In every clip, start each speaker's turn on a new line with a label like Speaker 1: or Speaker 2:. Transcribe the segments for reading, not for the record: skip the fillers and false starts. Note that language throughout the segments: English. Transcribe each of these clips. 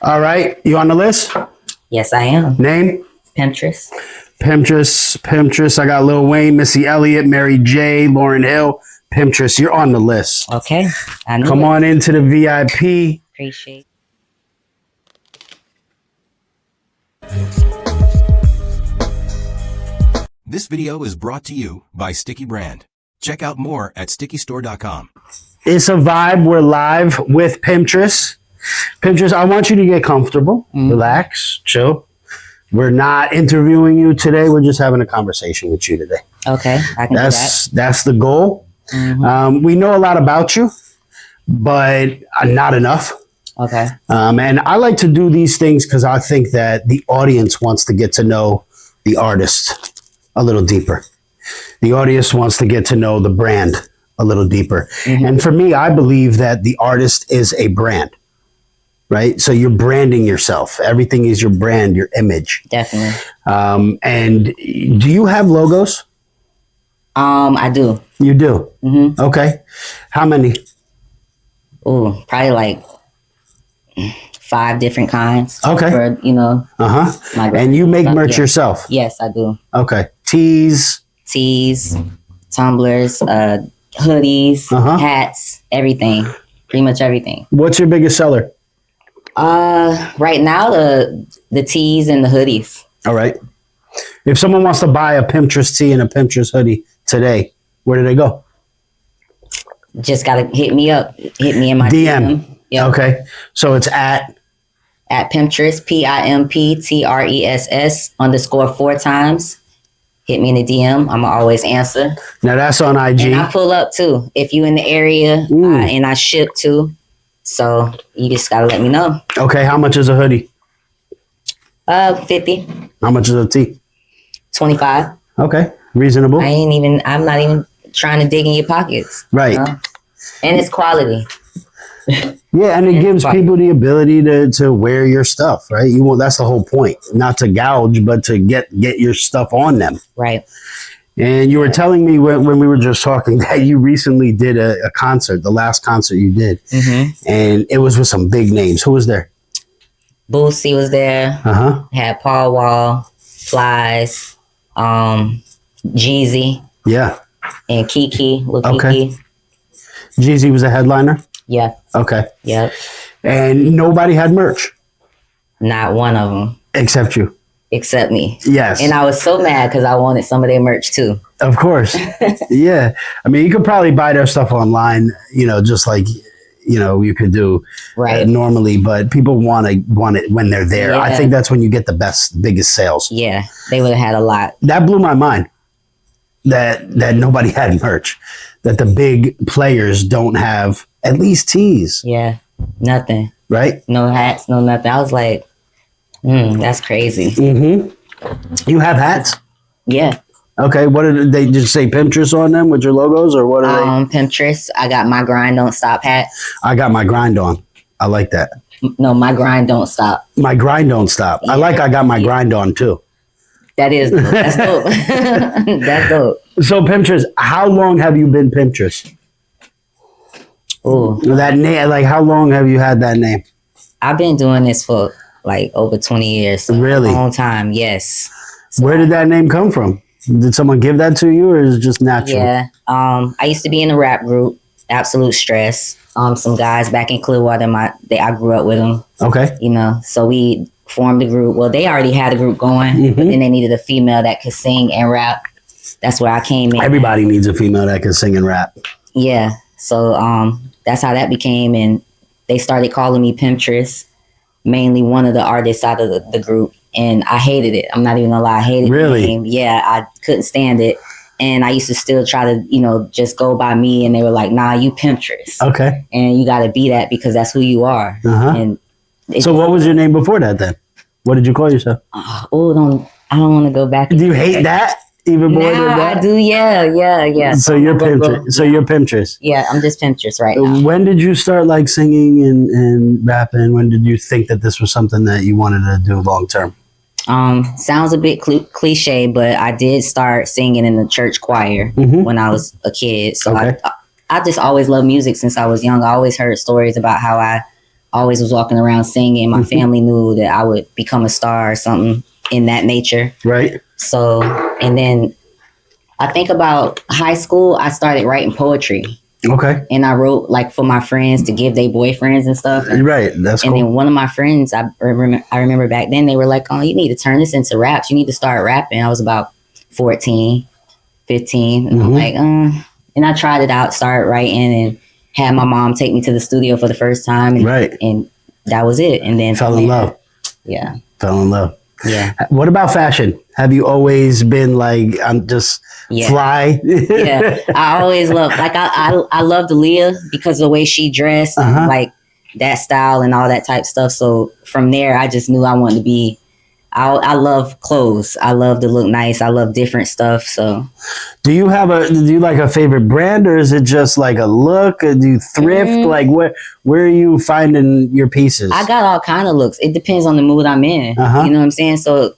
Speaker 1: All right. You on the list?
Speaker 2: Yes, I am.
Speaker 1: Name?
Speaker 2: Pimptress.
Speaker 1: Pimptress. I got Lil Wayne, Missy Elliott, Mary J, Lauryn Hill. Pimptress, you're on the list.
Speaker 2: Okay.
Speaker 1: Come on into the VIP.
Speaker 2: Appreciate.
Speaker 3: This video is brought to you by Sticky Brand. Check out more at stickystore.com.
Speaker 1: It's a vibe. We're live with Pimptress. Pimptress, I want you to get comfortable, relax, chill. We're not interviewing you today. We're just having a conversation with you today.
Speaker 2: Okay, I can do that.
Speaker 1: That's the goal. We know a lot about you, but not enough.
Speaker 2: Okay.
Speaker 1: And I like to do these things because I think that the audience wants to get to know the artist a little deeper. The audience wants to get to know the brand a little deeper. And for me, I believe that the artist is a brand, right? So you're branding yourself. Everything is your brand, your image.
Speaker 2: Definitely.
Speaker 1: And do you have logos?
Speaker 2: I do.
Speaker 1: You do? Okay. How many?
Speaker 2: Ooh, probably like 5 different kinds.
Speaker 1: Okay.
Speaker 2: For,
Speaker 1: And you make merch yourself?
Speaker 2: Yes, I do.
Speaker 1: Okay. Tees,
Speaker 2: tumblers, hoodies, hats, everything. Pretty much everything.
Speaker 1: What's your biggest seller?
Speaker 2: Right now the tees and the hoodies.
Speaker 1: All right. If someone wants to buy a Pimptress tee and a Pimptress hoodie today, where do they go?
Speaker 2: Just gotta hit me up. Hit me in my DM.
Speaker 1: Yep. Okay. So it's at
Speaker 2: Pimptress, PIMPTRESS _4 times. Hit me in the DM. I'm always answer.
Speaker 1: Now that's on IG.
Speaker 2: And I pull up too. If you in the area and I ship too. So you just gotta let me know. Okay.
Speaker 1: How much is a hoodie?
Speaker 2: 50.
Speaker 1: How much is a tee?
Speaker 2: 25.
Speaker 1: Okay. Reasonable.
Speaker 2: I'm not even trying to dig in your pockets.
Speaker 1: Right.
Speaker 2: And it's quality.
Speaker 1: Yeah, and it gives people the ability to wear your stuff, right? That's the whole point. Not to gouge, but to get your stuff on them.
Speaker 2: Right.
Speaker 1: And you were telling me when we were just talking that you recently did a concert, the last concert you did. And it was with some big names. Who was there?
Speaker 2: Boosie was there. Had Paul Wall, Flies, Jeezy.
Speaker 1: Yeah.
Speaker 2: And Kiki.
Speaker 1: Okay. Jeezy was a headliner?
Speaker 2: Yeah.
Speaker 1: Okay.
Speaker 2: Yep.
Speaker 1: And nobody had merch?
Speaker 2: Not one of them.
Speaker 1: Except you?
Speaker 2: Except me.
Speaker 1: Yes.
Speaker 2: And I was so mad because I wanted some of their merch too.
Speaker 1: Of course. Yeah. I mean, you could probably buy their stuff online, just like, you could do normally, but people want it when they're there. Yeah. I think that's when you get the biggest sales.
Speaker 2: Yeah. They would have had a lot.
Speaker 1: That blew my mind that nobody had merch, that the big players don't have at least tees.
Speaker 2: Yeah. Nothing.
Speaker 1: Right?
Speaker 2: No hats, no nothing. I was like, that's crazy.
Speaker 1: You have hats?
Speaker 2: Yeah.
Speaker 1: Okay. What did they just say Pimptress on them with your logos, or what are they?
Speaker 2: Pimptress. I got my grind don't stop hat.
Speaker 1: I got my grind on. I like that.
Speaker 2: No, my grind don't stop.
Speaker 1: My grind don't stop. Yeah. I got my grind on too.
Speaker 2: That is dope. That's dope. That's dope.
Speaker 1: So Pimptress, how long have you been Pimptress?
Speaker 2: Ooh.
Speaker 1: That name, like how long have you had that name?
Speaker 2: I've been doing this for like over 20 years. So
Speaker 1: really?
Speaker 2: A long time, yes. So
Speaker 1: where did that name come from? Did someone give that to you, or is it just natural?
Speaker 2: Yeah. I used to be in a rap group, Absolute Stress. Some guys back in Clearwater, I grew up with them.
Speaker 1: Okay.
Speaker 2: So we formed a group. Well, they already had a group going, but then they needed a female that could sing and rap. That's where I came in.
Speaker 1: Everybody needs a female that can sing and rap.
Speaker 2: Yeah. So that's how that became, and they started calling me Pimptress, mainly one of the artists out of the group, and I hated it. I'm not even gonna lie, I hated the name. Yeah, I couldn't stand it, and I used to still try to, just go by me, and they were like, "Nah, you Pimptress."
Speaker 1: Okay.
Speaker 2: And you got to be that because that's who you are. And
Speaker 1: so, what was your name before that then? What did you call yourself?
Speaker 2: I don't want to go back.
Speaker 1: Do you hate that? Even more than that?
Speaker 2: I do, yeah.
Speaker 1: So you're Pimptress. So you're Pimptress.
Speaker 2: Yeah, I'm just Pimptress right now.
Speaker 1: When did you start like singing and rapping? When did you think that this was something that you wanted to do long term?
Speaker 2: Sounds a bit cliche, but I did start singing in the church choir when I was a kid. So I just always loved music since I was young. I always heard stories about how I always was walking around singing. My family knew that I would become a star or something in that nature.
Speaker 1: Right.
Speaker 2: So, and then I think about high school, I started writing poetry.
Speaker 1: Okay.
Speaker 2: And I wrote like for my friends to give their boyfriends and stuff.
Speaker 1: Right. That's cool.
Speaker 2: And then one of my friends, I remember back then, they were like, oh, you need to turn this into raps. You need to start rapping. I was about 14, 15. And I'm like, and I tried it out, started writing, and had my mom take me to the studio for the first time. And, and that was it. And then
Speaker 1: fell in love.
Speaker 2: Yeah.
Speaker 1: Fell in love.
Speaker 2: Yeah.
Speaker 1: What about fashion? Have you always been like, I'm just fly?
Speaker 2: Yeah. I always loved, like, I loved Aaliyah because of the way she dressed, and, like that style and all that type stuff. So from there, I just knew I wanted to be, I love clothes. I love to look nice. I love different stuff. So
Speaker 1: do you like a favorite brand, or is it just like a look? Or do you thrift? Like where are you finding your pieces?
Speaker 2: I got all kind of looks. It depends on the mood I'm in. You know what I'm saying? So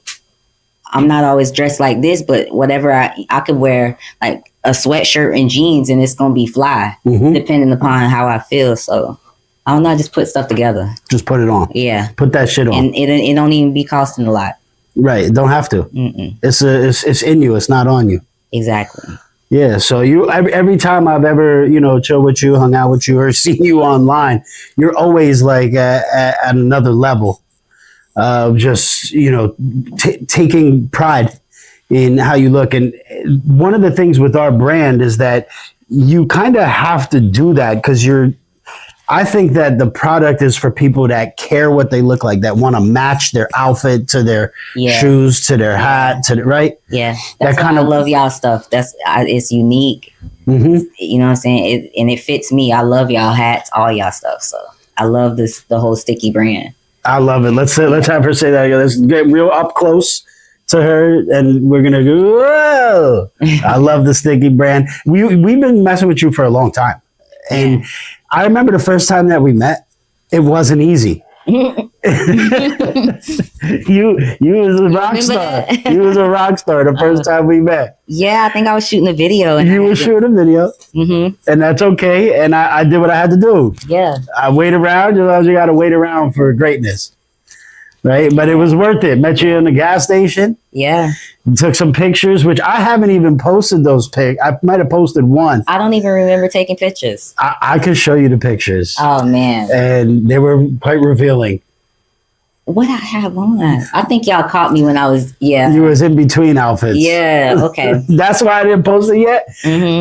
Speaker 2: I'm not always dressed like this, but whatever I could wear like a sweatshirt and jeans and it's going to be fly depending upon how I feel. So I don't know. I just put stuff together.
Speaker 1: Just put it on.
Speaker 2: Yeah.
Speaker 1: Put that shit on.
Speaker 2: And it don't even be costing a lot.
Speaker 1: Right. It don't have to. It's in you. It's not on you.
Speaker 2: Exactly.
Speaker 1: Yeah. So every time I've ever, chilled with you, hung out with you, or seen you online, you're always like at another level of just, taking pride in how you look. And one of the things with our brand is that you kind of have to do that because I think that the product is for people that care what they look like, that want to match their outfit to their shoes, to their hat, right?
Speaker 2: Yeah. That's why I love y'all stuff. It's unique. You know what I'm saying? It fits me. I love y'all hats, all y'all stuff. So I love the whole Sticky brand.
Speaker 1: I love it. Let's have her say that again. Let's get real up close to her, and we're gonna go. Whoa! I love the Sticky brand. We've been messing with you for a long time, and I remember the first time that we met. It wasn't easy. You was a rock star. You was a rock star the first time we met.
Speaker 2: Yeah, I think I was shooting a video. And
Speaker 1: you were shooting a video, and that's okay. And I did what I had to do.
Speaker 2: Yeah,
Speaker 1: I wait around. You got to wait around for greatness, right? But it was worth it. Met you in the gas station.
Speaker 2: Yeah,
Speaker 1: took some pictures, which I haven't even posted those pics. I might have posted one.
Speaker 2: I don't even remember taking pictures.
Speaker 1: I could show you the pictures.
Speaker 2: Oh man,
Speaker 1: and they were quite revealing.
Speaker 2: What I have on? I think y'all caught me when I was You
Speaker 1: was in between outfits.
Speaker 2: Yeah, okay.
Speaker 1: That's why I didn't post it yet.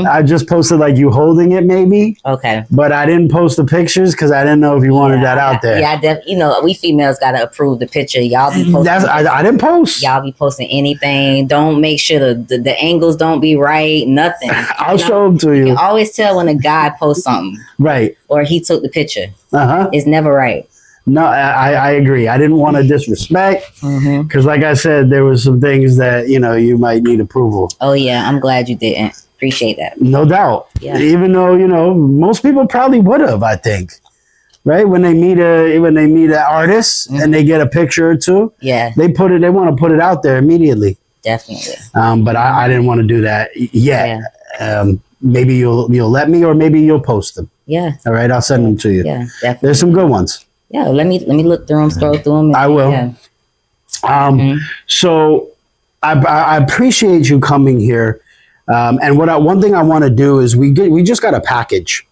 Speaker 1: I just posted like you holding it maybe.
Speaker 2: Okay.
Speaker 1: But I didn't post the pictures because I didn't know if you wanted that out there.
Speaker 2: Yeah, we females gotta approve the picture. Y'all be posting.
Speaker 1: I didn't post.
Speaker 2: Y'all be posting anything. Don't make sure the angles don't be right. Nothing.
Speaker 1: I'll show them to you.
Speaker 2: You can always tell when a guy posts something.
Speaker 1: Right.
Speaker 2: Or he took the picture. It's never right.
Speaker 1: No, I agree. I didn't want to disrespect because, like I said, there was some things that you might need approval.
Speaker 2: Oh yeah, I'm glad you didn't. Appreciate that.
Speaker 1: No doubt. Yeah. Even though most people probably would have. I think, right when they meet an artist and they get a picture or two, they want to put it out there immediately.
Speaker 2: Definitely.
Speaker 1: But I didn't want to do that yet. Yeah. Maybe you'll let me, or maybe you'll post them.
Speaker 2: Yeah.
Speaker 1: All right, I'll send them to you.
Speaker 2: Yeah, definitely.
Speaker 1: There's some good ones.
Speaker 2: Yeah, let me look through them, scroll through them.
Speaker 1: I will. Yeah. So I appreciate you coming here. And one thing I want to do is we just got a package.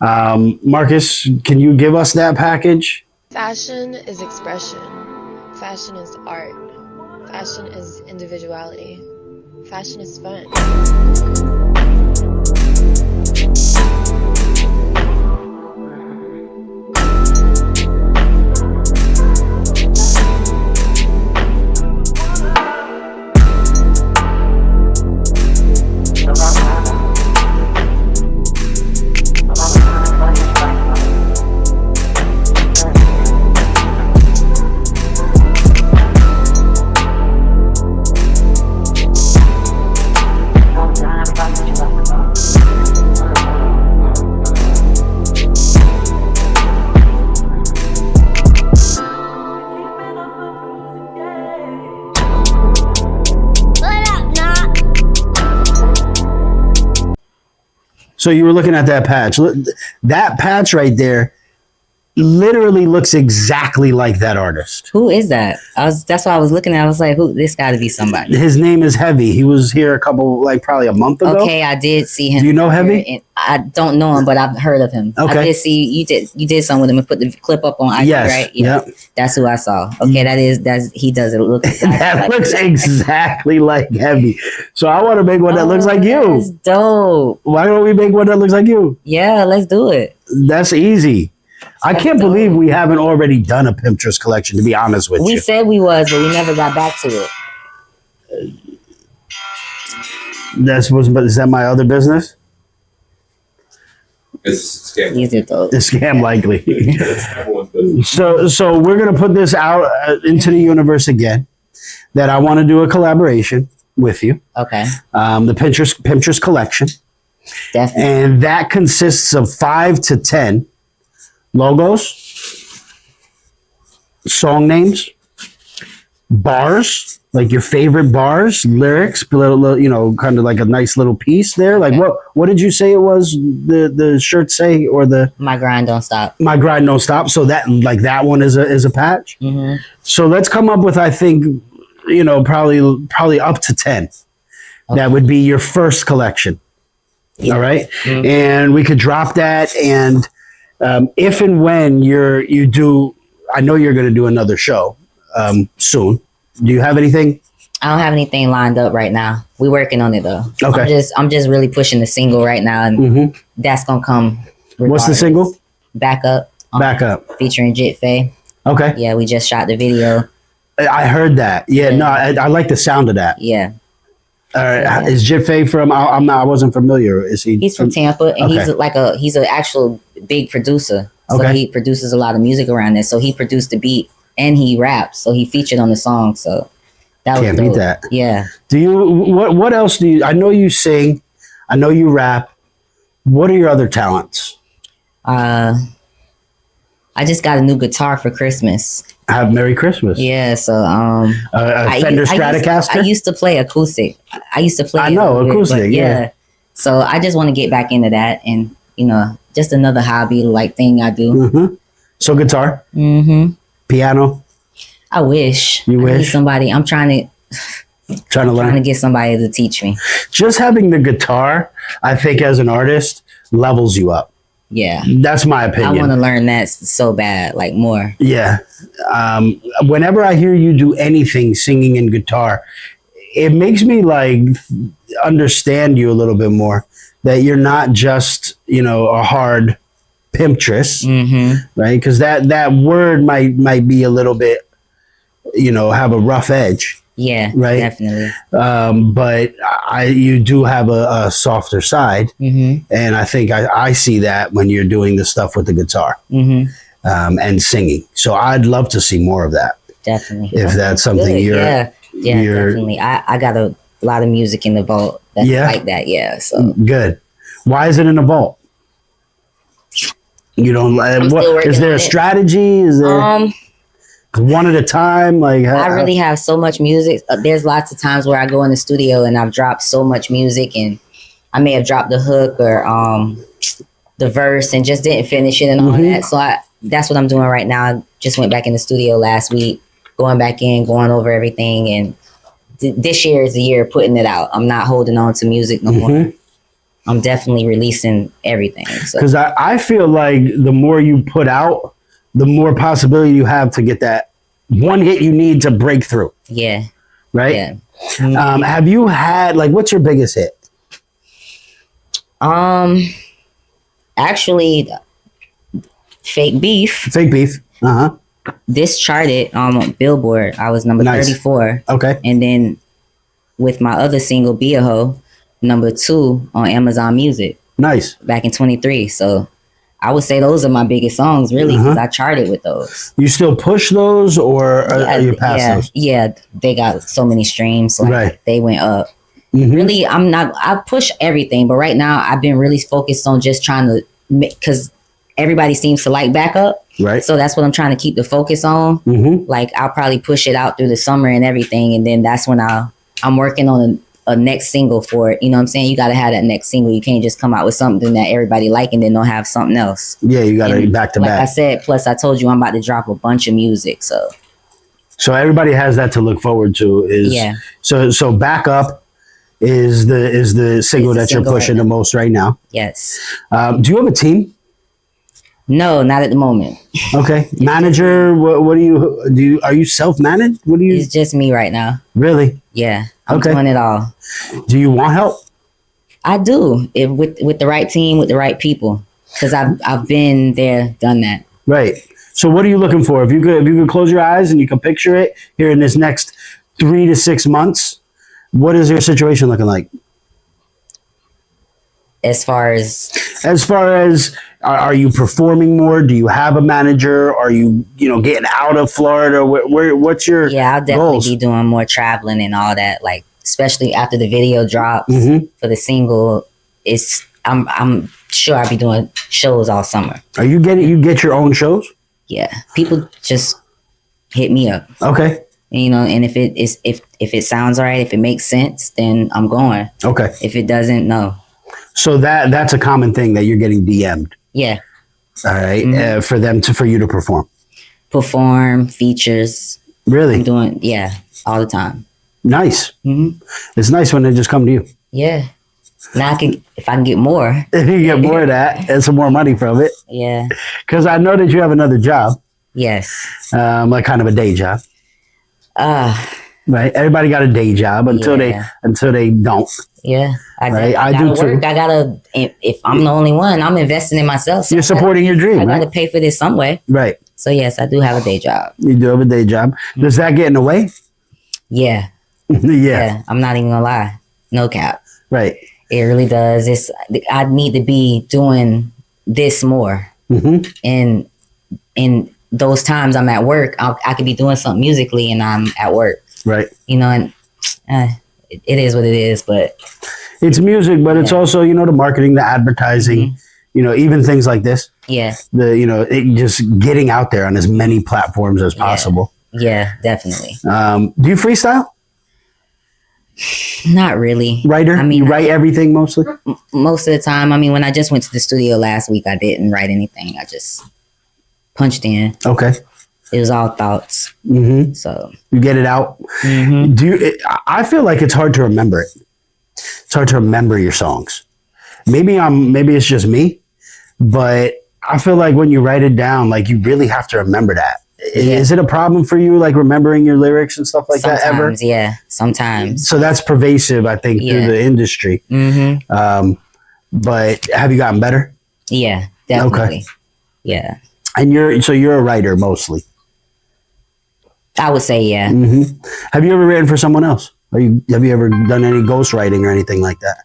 Speaker 1: Marcus, can you give us that package?
Speaker 4: Fashion is expression. Fashion is art. Fashion is individuality. Fashion is fun. So you were looking at that patch. That patch right there,
Speaker 1: literally looks exactly like that artist.
Speaker 2: Who is that? That's why I was looking at. I was like, "Who? This got to be somebody."
Speaker 1: His name is Heavy. He was here probably a month ago.
Speaker 2: Okay, I did see him.
Speaker 1: Do you know Heavy?
Speaker 2: I don't know him, but I've heard of him.
Speaker 1: Okay.
Speaker 2: I did see you did something with him and put the clip up on IG,
Speaker 1: Yes.
Speaker 2: right? Yeah.
Speaker 1: Yep.
Speaker 2: That's who I saw. Okay, that's he does it look exactly
Speaker 1: That
Speaker 2: like
Speaker 1: looks
Speaker 2: that.
Speaker 1: exactly like Heavy. So I want to make one that looks like you.
Speaker 2: That's dope.
Speaker 1: Why don't we make one that looks like you?
Speaker 2: Yeah, let's do it.
Speaker 1: That's easy. I can't believe we haven't already done a Pimptress collection, to be honest with
Speaker 2: We
Speaker 1: you.
Speaker 2: said we was, but we never got back to it.
Speaker 1: Is that my other business?
Speaker 5: It's scam.
Speaker 2: These are dope.
Speaker 1: It's scam likely.
Speaker 5: It's everyone's business.
Speaker 1: So we're going to put this out into the universe again, that I want to do a collaboration with you.
Speaker 2: Okay,
Speaker 1: The Pimptress collection.
Speaker 2: definitely.
Speaker 1: And that consists of 5 to 10 logos, song names, bars, like your favorite bars, lyrics, little, kind of like a nice little piece there. Like
Speaker 2: Okay.
Speaker 1: what did you say it was? The shirt say, or
Speaker 2: My grind don't stop.
Speaker 1: my grind don't stop. So that one is a patch.
Speaker 2: Hmm.
Speaker 1: So let's come up with, I think, probably up to 10. That would be your first collection.
Speaker 2: Yeah.
Speaker 1: All right.
Speaker 2: Mhm.
Speaker 1: And we could drop that. And if and when you do, I know you're going to do another show soon. Do you have anything?
Speaker 2: I don't have anything lined up right now. We working on it though.
Speaker 1: Okay.
Speaker 2: I'm just really pushing the single right now, and
Speaker 1: Mm-hmm.
Speaker 2: that's gonna come.
Speaker 1: What's the
Speaker 2: regardless.
Speaker 1: single?
Speaker 2: Back up.
Speaker 1: Back up.
Speaker 2: Featuring Jit Faye.
Speaker 1: Okay.
Speaker 2: Yeah, we just shot the video.
Speaker 1: I heard that. Yeah.
Speaker 2: Yeah.
Speaker 1: No, I like the sound of that.
Speaker 2: Yeah,
Speaker 1: All right.
Speaker 2: Yeah.
Speaker 1: Is Jit Faye from? I wasn't familiar. Is he?
Speaker 2: he's from Tampa, and
Speaker 1: Okay.
Speaker 2: he's an actual big producer. So
Speaker 1: Okay.
Speaker 2: he produces a lot of music around there. So he produced the beat and he raps. So he featured on the song. So that was
Speaker 1: Can't beat
Speaker 2: dope.
Speaker 1: that.
Speaker 2: Yeah.
Speaker 1: Do you? What else do you? I know you sing. I know you rap. What are your other talents?
Speaker 2: I just got a new guitar for Christmas.
Speaker 1: Have Merry Christmas.
Speaker 2: Yeah. So
Speaker 1: A Fender Stratocaster.
Speaker 2: I used to play acoustic. I used to play.
Speaker 1: I know,
Speaker 2: a little bit,
Speaker 1: acoustic,
Speaker 2: but
Speaker 1: yeah.
Speaker 2: So I just want to get back into that, and just another hobby like thing I do.
Speaker 1: Mm-hmm. So guitar,
Speaker 2: Mm-hmm.
Speaker 1: piano,
Speaker 2: I wish.
Speaker 1: You
Speaker 2: I need
Speaker 1: wish?
Speaker 2: somebody. I'm trying
Speaker 1: trying to
Speaker 2: to
Speaker 1: learn.
Speaker 2: get somebody to teach me.
Speaker 1: Just having the guitar, I think, as an artist, levels you up.
Speaker 2: Yeah.
Speaker 1: That's my
Speaker 2: I want
Speaker 1: opinion.
Speaker 2: to learn that so bad, like more.
Speaker 1: Yeah. Whenever I hear you do anything singing and guitar, it makes me like understand you a little bit more. That you're not just a hard pimptress,
Speaker 2: Mm-hmm.
Speaker 1: right? Because that word might be a little bit, have a rough edge.
Speaker 2: Yeah.
Speaker 1: Right.
Speaker 2: Definitely.
Speaker 1: But you do have a softer side,
Speaker 2: Mm-hmm.
Speaker 1: and I think I see that when you're doing the stuff with the guitar
Speaker 2: Mm-hmm.
Speaker 1: and singing. So I'd love to see more of that
Speaker 2: Definitely.
Speaker 1: if that's something
Speaker 2: Good.
Speaker 1: you're.
Speaker 2: Yeah. Yeah.
Speaker 1: you're-
Speaker 2: Definitely. I got a lot of music in the vault that's
Speaker 1: Yeah?
Speaker 2: like that. Yeah. So
Speaker 1: Good. Why is it in a vault? You don't.
Speaker 2: still working
Speaker 1: Is there
Speaker 2: on
Speaker 1: a
Speaker 2: it.
Speaker 1: strategy? Is there one at a time? Like
Speaker 2: I really have so much music. There's lots of times where I go in the studio and I've dropped so much music, and I may have dropped the hook or the verse and just didn't finish it and all
Speaker 1: Mhm.
Speaker 2: that. So that's what I'm doing right now. I just went back in the studio last week, going back in, going over everything, and this year is the year of putting it out. I'm not holding on to music no more.
Speaker 1: Mhm.
Speaker 2: I'm definitely releasing everything. So
Speaker 1: Because I feel like the more you put out, the more possibility you have to get that one hit you need to break through.
Speaker 2: yeah,
Speaker 1: Right.
Speaker 2: yeah.
Speaker 1: Have you had what's your biggest hit?
Speaker 2: Actually, Fake Beef.
Speaker 1: Fake Beef. Uh huh.
Speaker 2: This charted on Billboard. I was number
Speaker 1: Nice.
Speaker 2: 34.
Speaker 1: Okay.
Speaker 2: And then with my other single, Be a Hoe, number 2 on Amazon Music
Speaker 1: Nice.
Speaker 2: back in 23. So I would say those are my biggest songs, really, because I charted with those.
Speaker 1: You still push those, or are you past
Speaker 2: yeah,
Speaker 1: those?
Speaker 2: yeah, they got so many streams, like
Speaker 1: Right.
Speaker 2: they went up.
Speaker 1: Mhm.
Speaker 2: Really, I push everything, but right now I've been really focused on just trying to, because everybody seems to like Back Up.
Speaker 1: Right.
Speaker 2: So that's what I'm trying to keep the focus on.
Speaker 1: Mm-hmm.
Speaker 2: Like I'll probably push it out through the summer and everything, and then that's when I'm working on a next single for it. You know what I'm saying? You got to have that next single. You can't just come out with something that everybody like and then don't have something else.
Speaker 1: Yeah, you got to back to
Speaker 2: like
Speaker 1: back.
Speaker 2: Like I said, plus I told you I'm about to drop a bunch of music.
Speaker 1: So everybody has that to look forward to. So Back Up is the single that you're pushing the most right now.
Speaker 2: Yes.
Speaker 1: Do you have a team?
Speaker 2: No, not at the moment.
Speaker 1: Okay. Manager, what do you are you self-managed? What do you?
Speaker 2: It's just me right now.
Speaker 1: Really?
Speaker 2: Yeah. I'm doing it all.
Speaker 1: Do you want help?
Speaker 2: I do. With the right team, with the right people. Because I've been there, done that.
Speaker 1: Right. So what are you looking for? If you could close your eyes and you can picture it here in this next 3 to 6 months, what is your situation looking like?
Speaker 2: As far as
Speaker 1: are you performing more? Do you have a manager? Are you getting out of Florida? What's your
Speaker 2: I'll definitely
Speaker 1: goals?
Speaker 2: be doing more traveling and all that. Like especially after the video drops for the single, I'm sure I'll be doing shows all summer.
Speaker 1: Are you get your own shows?
Speaker 2: Yeah, people just hit me up.
Speaker 1: Okay.
Speaker 2: And if it sounds right, if it makes sense, then I'm going.
Speaker 1: Okay.
Speaker 2: If it doesn't, no.
Speaker 1: So that's a common thing that you're getting DM'd.
Speaker 2: Yeah.
Speaker 1: All right. For you to
Speaker 2: perform features.
Speaker 1: Really?
Speaker 2: I'm doing all the time.
Speaker 1: Nice.
Speaker 2: Mm-hmm.
Speaker 1: It's nice when they just come to you.
Speaker 2: Yeah. Now if I can get more.
Speaker 1: If you get more of that and some more money from it.
Speaker 2: Yeah.
Speaker 1: Because I know that you have another job.
Speaker 2: Yes.
Speaker 1: Like kind of a day job. Right. Everybody got a day job until they don't.
Speaker 2: Yeah.
Speaker 1: I do too.
Speaker 2: Work. I gotta. If I'm the only one, I'm investing in myself. So
Speaker 1: you're supporting your dream.
Speaker 2: I
Speaker 1: right?
Speaker 2: gotta pay for this some way.
Speaker 1: Right.
Speaker 2: So yes, I do have a day job.
Speaker 1: You do have a day job. Does that get in the way?
Speaker 2: Yeah.
Speaker 1: Yeah.
Speaker 2: I'm not even gonna lie. No cap.
Speaker 1: Right.
Speaker 2: It really does. I need to be doing this more. Mm-hmm. And in those times I'm at work, I could be doing something musically and I'm at work.
Speaker 1: Right.
Speaker 2: And it is what it is, but
Speaker 1: it's music, but it's also, the marketing, the advertising, even things like this.
Speaker 2: Yeah.
Speaker 1: Just getting out there on as many platforms as possible.
Speaker 2: Yeah, definitely.
Speaker 1: Do you freestyle?
Speaker 2: Not really.
Speaker 1: Writer? I mean, you write everything mostly?
Speaker 2: Most of the time. I mean, when I just went to the studio last week, I didn't write anything. I just punched in. Okay. It was all thoughts. Mm-hmm. So
Speaker 1: you get it out. Mm-hmm. I feel like it's hard to remember it. It's hard to remember your songs. Maybe it's just me, but I feel like when you write it down, like you really have to remember that. Yeah. Is it a problem for you, like remembering your lyrics and stuff like that ever?
Speaker 2: Yeah, sometimes.
Speaker 1: So that's pervasive, I think, through the industry. Mm-hmm. But have you gotten better?
Speaker 2: Yeah, definitely. Okay. Yeah.
Speaker 1: And you're a writer mostly.
Speaker 2: I would say, yeah.
Speaker 1: Mm-hmm. Have you ever written for someone else? Have you ever done any ghostwriting or anything like that?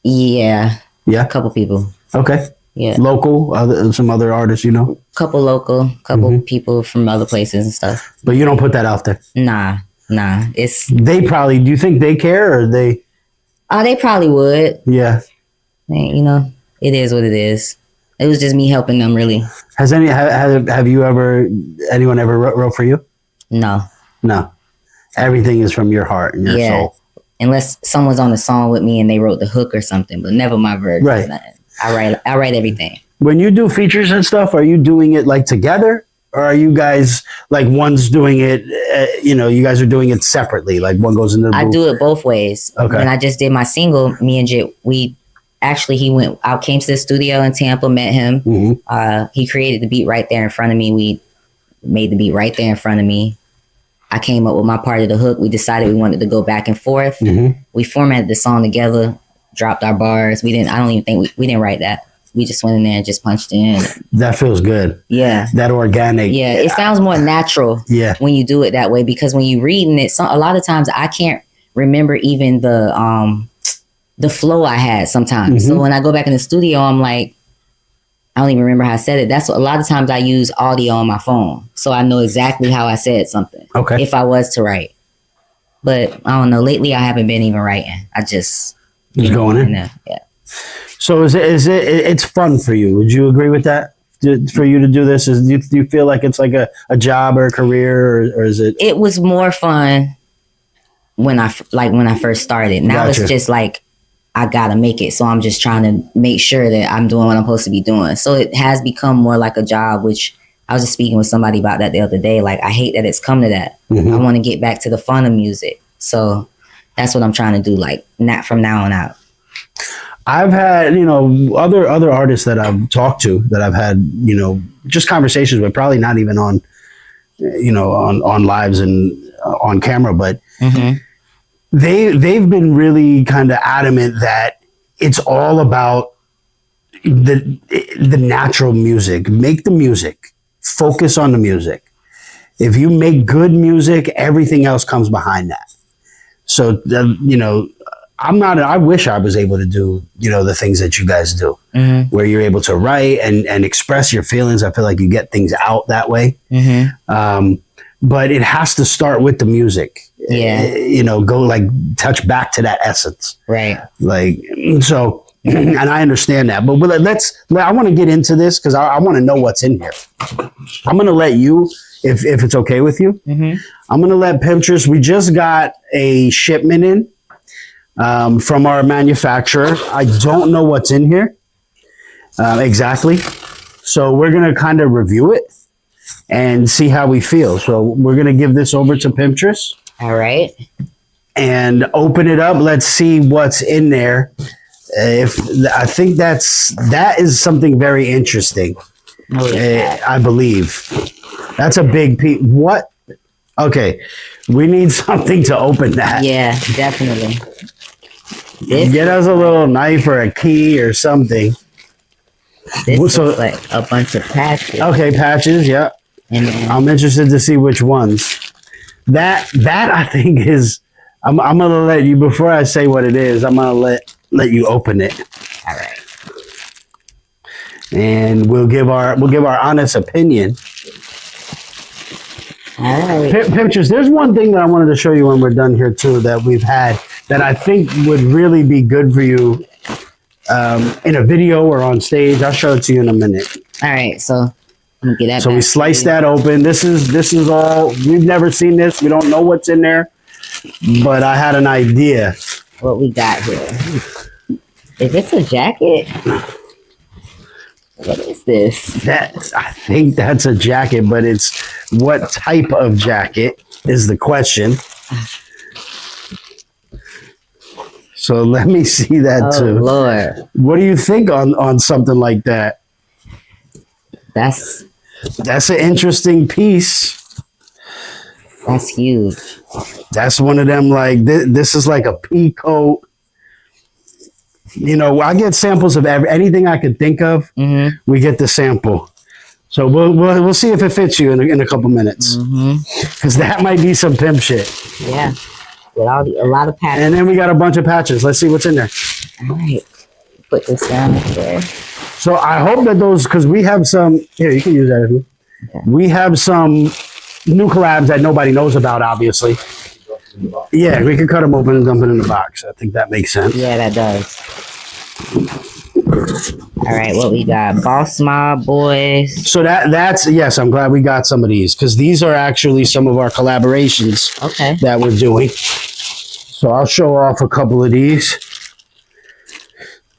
Speaker 2: Yeah.
Speaker 1: Yeah.
Speaker 2: A couple people.
Speaker 1: Okay.
Speaker 2: Yeah.
Speaker 1: Local, some other artists,
Speaker 2: Couple local, couple people from other places and stuff.
Speaker 1: But you don't put that out there.
Speaker 2: Nah.
Speaker 1: They probably. Do you think they care or they?
Speaker 2: They probably would.
Speaker 1: Yeah.
Speaker 2: It is what it is. It was just me helping them, really.
Speaker 1: Have anyone ever wrote for you?
Speaker 2: No.
Speaker 1: Everything is from your heart and your soul.
Speaker 2: Unless someone's on the song with me and they wrote the hook or something, but never my verse.
Speaker 1: Right.
Speaker 2: I write everything.
Speaker 1: When you do features and stuff, are you doing it like together? Or are you guys like one's doing it, you guys are doing it separately? Like one goes into the booth?
Speaker 2: I do it both ways. Okay. When I just did my single, me and Jit, I came to the studio in Tampa, met him. Mm-hmm. He created the beat right there in front of me. We made the beat right there in front of me. I came up with my part of the hook. We decided we wanted to go back and forth. Mm-hmm. We formatted the song together, dropped our bars. I don't even think we didn't write that. We just went in there and just punched in. That
Speaker 1: feels good.
Speaker 2: Yeah.
Speaker 1: That organic.
Speaker 2: Yeah. It sounds more natural when you do it that way, because when you're reading it, a lot of times I can't remember even the flow I had sometimes. Mm-hmm. So when I go back in the studio, I'm like, I don't even remember how I said it. That's what, a lot of times I use audio on my phone. So I know exactly how I said something. Okay. If I was to write. But I don't know. Lately, I haven't been even writing. I just
Speaker 1: going in.
Speaker 2: Yeah.
Speaker 1: So it's fun for you? Would you agree with that? For you to do this, do you feel like it's like a job or a career, or is it?
Speaker 2: It was more fun when I first started. Now
Speaker 1: Gotcha.
Speaker 2: it's just like I gotta make it, so I'm just trying to make sure that I'm doing what I'm supposed to be doing. So it has become more like a job, which I was just speaking with somebody about that the other day. Like, I hate that it's come to that.
Speaker 1: Mhm.
Speaker 2: I want to get back to the fun of music. So that's what I'm trying to do, like, not from now on out.
Speaker 1: I've had, other artists that I've talked to, that I've had, just conversations with, probably not even on, on lives and on camera, but they've been really kind of adamant that it's all about the natural music. Make the music. Focus on the music. If you make good music, everything else comes behind that. So, I wish I was able to do, the things that you guys do, where you're able to write and express your feelings. I feel like you get things out that way. But it has to start with the music.
Speaker 2: Yeah.
Speaker 1: Go like touch back to that essence.
Speaker 2: Right.
Speaker 1: Like, so, and I understand that, but I want to get into this because I want to know what's in here. I'm going to let you, if it's okay with you, I'm going to let Pimptress, we just got a shipment in from our manufacturer. I don't know what's in here exactly. So we're going to kind of review it and see how we feel. So we're going to give this over to Pimptress.
Speaker 2: All right.
Speaker 1: And open it up. Let's see what's in there. I think that is something very interesting. I believe that's a big piece. What? Okay, we need something to open that.
Speaker 2: Yeah, definitely.
Speaker 1: Get us a little knife or a key or something.
Speaker 2: This looks like a bunch of patches.
Speaker 1: Okay, patches. Yeah,
Speaker 2: And then,
Speaker 1: I'm interested to see which ones. That I think is. I'm gonna let you, before I say what it is. I'm gonna let you open it.
Speaker 2: all right.
Speaker 1: And we'll give our honest opinion.
Speaker 2: All right.
Speaker 1: Pimptress, there's one thing that I wanted to show you when we're done here too, that we've had that I think would really be good for you in a video or on stage. I'll show it to you in a minute.
Speaker 2: All right. So I'm gonna get that.
Speaker 1: So we
Speaker 2: back
Speaker 1: slice
Speaker 2: to you.
Speaker 1: that open. This is all, we've never seen this. We don't know what's in there, but I had an idea.
Speaker 2: What we got here? Is this a jacket? What is this?
Speaker 1: I think that's a jacket, but it's what type of jacket is the question. So let me see that
Speaker 2: Oh
Speaker 1: too.
Speaker 2: Lord,
Speaker 1: What do you think on something like that?
Speaker 2: that's
Speaker 1: That's an interesting piece.
Speaker 2: huge.
Speaker 1: That's one of them, like, this is like a pea coat. I get samples of anything I could think of. We get the sample. So we'll see if it fits you in a couple minutes. Because that might be some pimp shit.
Speaker 2: Yeah, with a lot of patches.
Speaker 1: And then we got a bunch of patches. Let's see what's in there.
Speaker 2: All right, put this down there.
Speaker 1: So I hope that those, because we have some, here, you can use that if you.
Speaker 2: Okay.
Speaker 1: We have some new collabs that nobody knows about, obviously. Yeah, we can cut them open and dump it in the box. I think that makes sense.
Speaker 2: Yeah, that does. All right, what we got? Boss Mob Boys.
Speaker 1: So that's, yes, I'm glad we got some of these, because these are actually some of our collaborations
Speaker 2: Okay.
Speaker 1: that we're doing. So I'll show off a couple of these.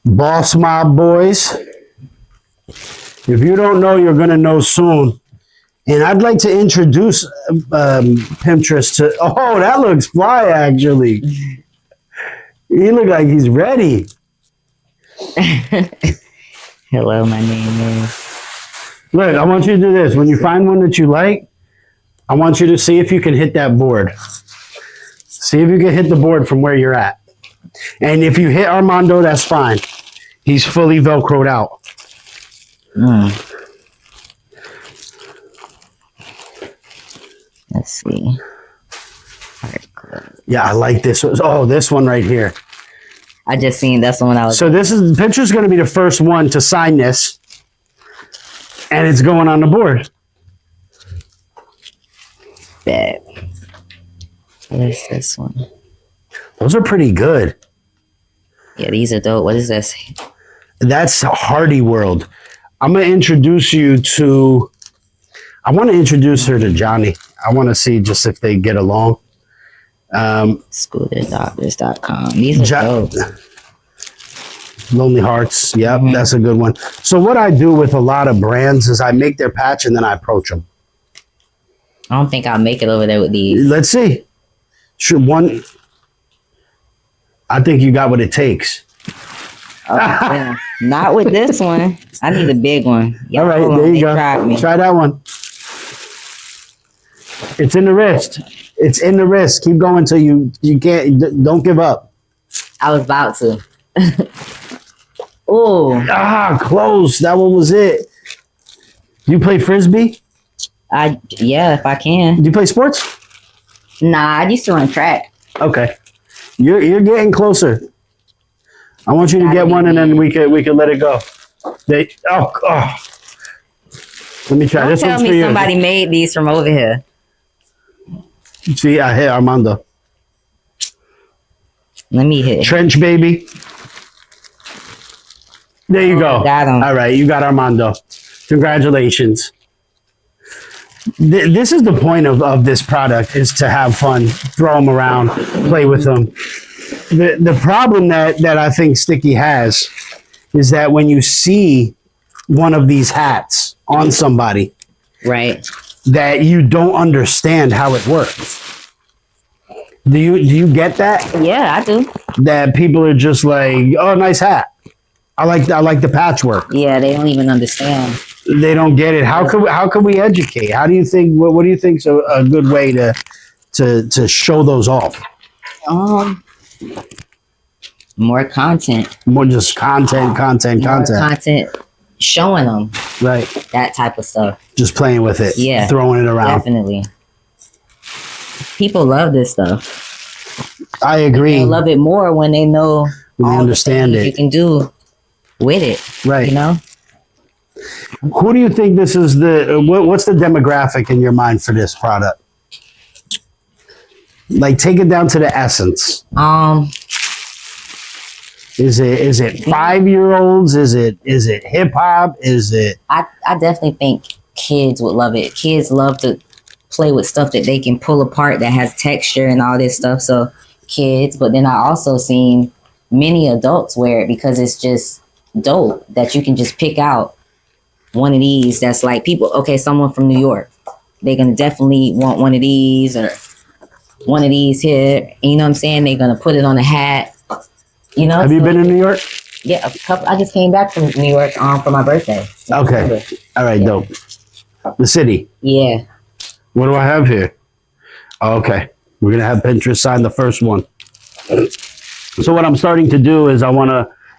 Speaker 1: Boss Mob Boys. If you don't know, you're going to know soon. And I'd like to introduce Pimptress to... Oh, that looks fly, actually. He look like he's ready.
Speaker 2: Hello, my name is...
Speaker 1: Look, I want you to do this. When you find one that you like, I want you to see if you can hit that board. See if you can hit the board from where you're at. And if you hit Armando, that's fine. He's fully Velcroed out.
Speaker 2: Let's see. All right, cool.
Speaker 1: Yeah, I like this. Oh, this one right here.
Speaker 2: I just seen that's the one I was...
Speaker 1: So Pimptress going to be the first one to sign this. And it's going on the board.
Speaker 2: Bet. What is this one?
Speaker 1: Those are pretty good.
Speaker 2: Yeah, these are dope. What is this?
Speaker 1: That's Hardy World. I'm going to introduce you to... I want to introduce her to Johnny. I want to see just if they get along.
Speaker 2: Scooterdoctors.com. These are dope.
Speaker 1: Lonely Hearts. Yep, that's a good one. So what I do with a lot of brands is I make their patch and then I approach them.
Speaker 2: I don't think I'll make it over there with these.
Speaker 1: Let's see. Sure, one. I think you got what it takes.
Speaker 2: Oh, yeah. Not with this one. I need a big one.
Speaker 1: All right, there you go. Try that one. It's in the wrist. It's in the wrist. Keep going till you can't. Don't give up.
Speaker 2: I was about to. Oh.
Speaker 1: Close. That one was it. You play frisbee?
Speaker 2: Yeah, if I can.
Speaker 1: Do you play sports?
Speaker 2: Nah, I used to run track.
Speaker 1: Okay. You're getting closer. I want you to get one and then we could let it go. Let me try.
Speaker 2: Don't
Speaker 1: This
Speaker 2: tell
Speaker 1: one's for
Speaker 2: me
Speaker 1: you.
Speaker 2: somebody made these from over here.
Speaker 1: See, I hit Armando.
Speaker 2: Let me hit.
Speaker 1: Trench baby. There you go.
Speaker 2: Got him.
Speaker 1: All right, you got Armando. Congratulations. This is the point of this product, is to have fun, throw them around, play with them. The problem that I think Sticky has is that when you see one of these hats on somebody,
Speaker 2: Right.
Speaker 1: that you don't understand how it works. Do you get that?
Speaker 2: Yeah, I do.
Speaker 1: That people are just like, oh, nice hat. I like the patchwork.
Speaker 2: Yeah, they don't even understand.
Speaker 1: They don't get it. How can we educate? How do you think? What do you think's a good way to show those off?
Speaker 2: More content.
Speaker 1: More just content.
Speaker 2: More content showing them.
Speaker 1: Right.
Speaker 2: That type of stuff.
Speaker 1: Just playing with it.
Speaker 2: Yeah.
Speaker 1: Throwing it around.
Speaker 2: Definitely. People love this stuff.
Speaker 1: I agree.
Speaker 2: They love it more when they know
Speaker 1: When they
Speaker 2: all
Speaker 1: understand
Speaker 2: the things
Speaker 1: it.
Speaker 2: you can do with it.
Speaker 1: Right.
Speaker 2: You know?
Speaker 1: Who do you think this is what's the demographic in your mind for this product? Like, take it down to the essence. Is it 5-year-olds? Is it hip hop? Is it?
Speaker 2: I definitely think kids would love it. Kids love to play with stuff that they can pull apart that has texture and all this stuff. So kids, but then I also seen many adults wear it because it's just dope that you can just pick out one of these that's like people, okay, someone from New York, they're going to definitely want one of these or one of these here. You know what I'm saying? They're going to put it on a hat. You know?
Speaker 1: Have you been in New York?
Speaker 2: Yeah, a couple. I just came back from New York for my birthday.
Speaker 1: Okay. All right, dope. The city.
Speaker 2: Yeah.
Speaker 1: What do I have here? Oh, okay. We're going to have Pimptress sign the first one. So what I'm starting to do is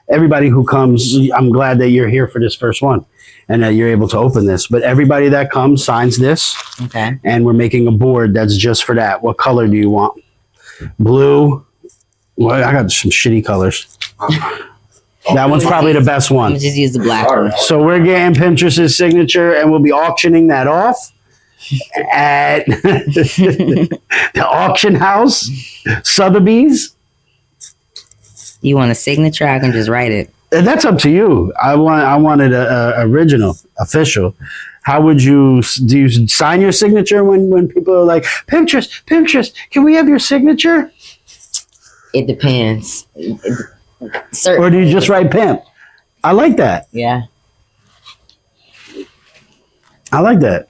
Speaker 1: everybody who comes, I'm glad that you're here for this first one and that you're able to open this. But everybody that comes signs this.
Speaker 2: Okay.
Speaker 1: And we're making a board that's just for that. What color do you want? Blue. Well, I got some shitty colors. That one's probably the best
Speaker 2: I'm
Speaker 1: one.
Speaker 2: gonna just use the black one.
Speaker 1: So we're getting Pimptress' signature and we'll be auctioning that off at the auction house, Sotheby's.
Speaker 2: You want a signature? I can just write it.
Speaker 1: And that's up to you. I wanted a original, official. How would do you sign your signature when people are like, Pimptress, can we have your signature?
Speaker 2: It depends.
Speaker 1: Or do you just write pimp? I like that.
Speaker 2: Yeah.
Speaker 1: I like that.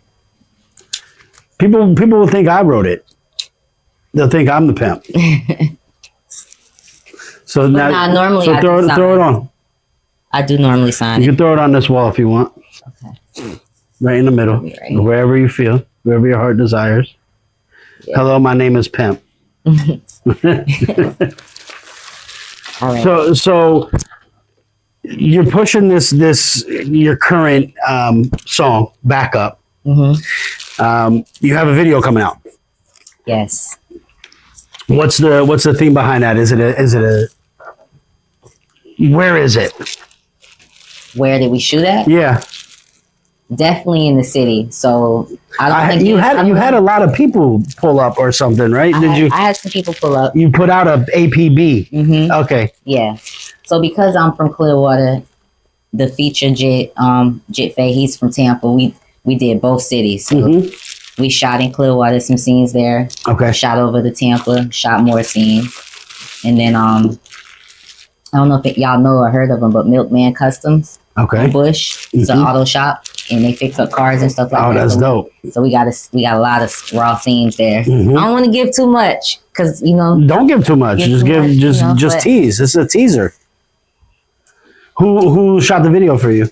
Speaker 1: People will think I wrote it. They'll think I'm the pimp. So now,
Speaker 2: normally
Speaker 1: so
Speaker 2: I
Speaker 1: throw it on.
Speaker 2: I do normally sign
Speaker 1: You
Speaker 2: it.
Speaker 1: can throw it on this wall if you want.
Speaker 2: Okay.
Speaker 1: Right in the middle,
Speaker 2: Right.
Speaker 1: wherever you feel, wherever your heart desires.
Speaker 2: Yeah.
Speaker 1: Hello, my name is Pimp.
Speaker 2: All right.
Speaker 1: So you're pushing this your current song back up.
Speaker 2: Mm-hmm.
Speaker 1: You have a video coming out.
Speaker 2: Yes.
Speaker 1: What's the theme behind that? Is it a where is it?
Speaker 2: Where did we shoot at?
Speaker 1: Yeah.
Speaker 2: Definitely in the city. So I don't think
Speaker 1: you had a lot of people pull up or something, right?
Speaker 2: I had some people pull up.
Speaker 1: You put out a APB.
Speaker 2: Mm-hmm.
Speaker 1: Okay.
Speaker 2: Yeah. So because I'm from Clearwater, the feature Jit Faye, he's from Tampa. We did both cities. So We shot in Clearwater, some scenes there.
Speaker 1: Okay.
Speaker 2: Shot over to Tampa, shot more scenes. And then I don't know if y'all know or heard of them, but Milkman Customs.
Speaker 1: Okay.
Speaker 2: Bush. It's an auto shop, and they fix up cars and stuff like that.
Speaker 1: Oh, that's dope.
Speaker 2: So we got a lot of raw scenes there.
Speaker 1: Mhm.
Speaker 2: I don't want to give too much because
Speaker 1: Don't give too much. Just tease. This is a teaser. Who shot the video for you?